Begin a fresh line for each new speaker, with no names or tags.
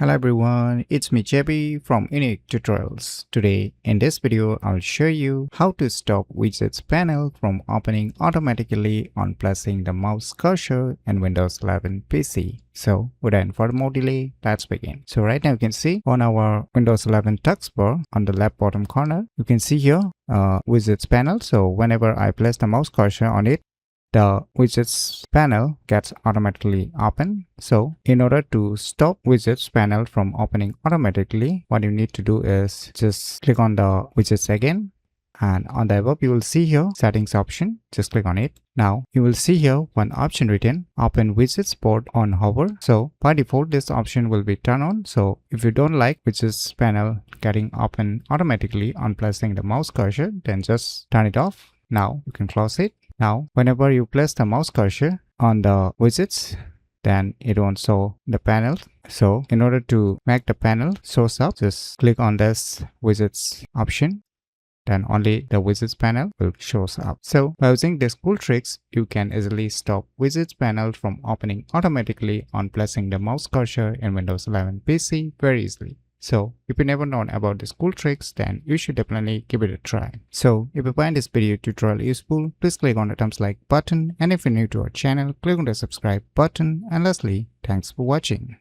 Hello everyone, it's me JB from UniqueTutorials. Today in this video, I'll show you how to stop Widgets Panel from opening automatically on pressing the mouse cursor in Windows 11 PC. So without further more delay, let's begin. So right now you can see on our Windows 11 taskbar on the left bottom corner, you can see here Widgets Panel. So whenever I place the mouse cursor on it, the widgets panel gets automatically open. So in order to stop widgets panel from opening automatically, what you need to do is just click on the widgets again, and on the above you will see here settings option. Just click on it. Now you will see here one option written open widgets port on hover. So by default this option will be turned on. So if you don't like widgets panel getting open automatically on pressing the mouse cursor, then just turn it off. Now you can close it. Now, whenever you place the mouse cursor on the widgets, then it won't show the panel. So in order to make the panel shows up, just click on this widgets option. Then only the widgets panel will shows up. So by using these cool tricks, you can easily stop widgets panel from opening automatically on pressing the mouse cursor in Windows 11 PC very easily. So if you never known about these cool tricks, then you should definitely give it a try. So if you find this video tutorial useful, please click on the thumbs like button, and if you're new to our channel, click on the subscribe button, and lastly, thanks for watching.